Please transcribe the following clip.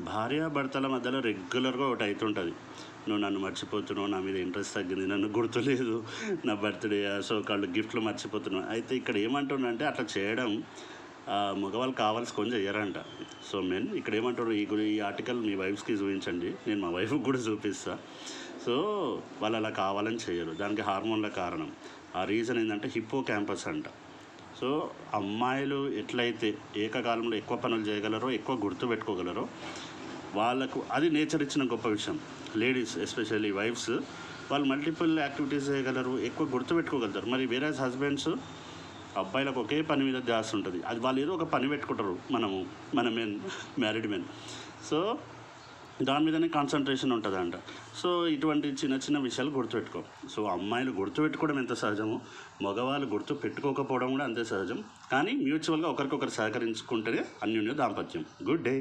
భార్యాభర్తల మధ్యలో రెగ్యులర్గా ఒకటి అవుతుంటుంది. నువ్వు నన్ను మర్చిపోతున్నావు, నా మీద ఇంట్రెస్ట్ తగ్గింది, నన్ను గుర్తులేదు, నా బర్త్డే సో కాళ్ళు గిఫ్ట్లు మర్చిపోతున్నావు. అయితే ఇక్కడ ఏమంటుండంటే అట్లా చేయడం మగవాళ్ళు కావాల్సుకొని చెయ్యరంట. సో మెన్ ఇక్కడ ఏమంటారు, ఈ ఆర్టికల్ మీ వైఫ్స్కి చూపించండి, నేను మా వైఫ్కి కూడా చూపిస్తా. సో వాళ్ళు అలా కావాలని చేయరు, దానికి హార్మోన్ల కారణం. ఆ రీజన్ ఏంటంటే హిప్పో క్యాంపస్ అంట. సో అమ్మాయిలు ఎట్లయితే ఏకకాలంలో ఎక్కువ పనులు చేయగలరో, ఎక్కువ గుర్తు పెట్టుకోగలరో, వాళ్ళకు అది నేచర్ ఇచ్చిన గొప్ప విషయం. లేడీస్ ఎస్పెషల్లీ వైఫ్స్ వాళ్ళు మల్టిపుల్ యాక్టివిటీస్ చేయగలరు, ఎక్కువ గుర్తు పెట్టుకోగలుగుతారు. మరి వేరే హస్బెండ్స్ అబ్బాయిలకు ఒకే పని మీద ధ్యాస ఉంటుంది, అది వాళ్ళు ఏదో ఒక పని పెట్టుకుంటారు. మన మ్యారీడ్ మెన్ సో దాని మీదనే కాన్సన్ట్రేషన్ ఉంటుందంట. సో ఇటువంటి చిన్న చిన్న విషయాలు గుర్తుపెట్టుకో. సో అమ్మాయిలు గుర్తుపెట్టుకోవడం ఎంత సహజమో, మగవాళ్ళు గుర్తు పెట్టుకోకపోవడం కూడా అంతే సహజం. కానీ మ్యూచువల్గా ఒకరికొకరు సహకరించుకుంటేనే అన్యోన్య దాంపత్యం. Good day.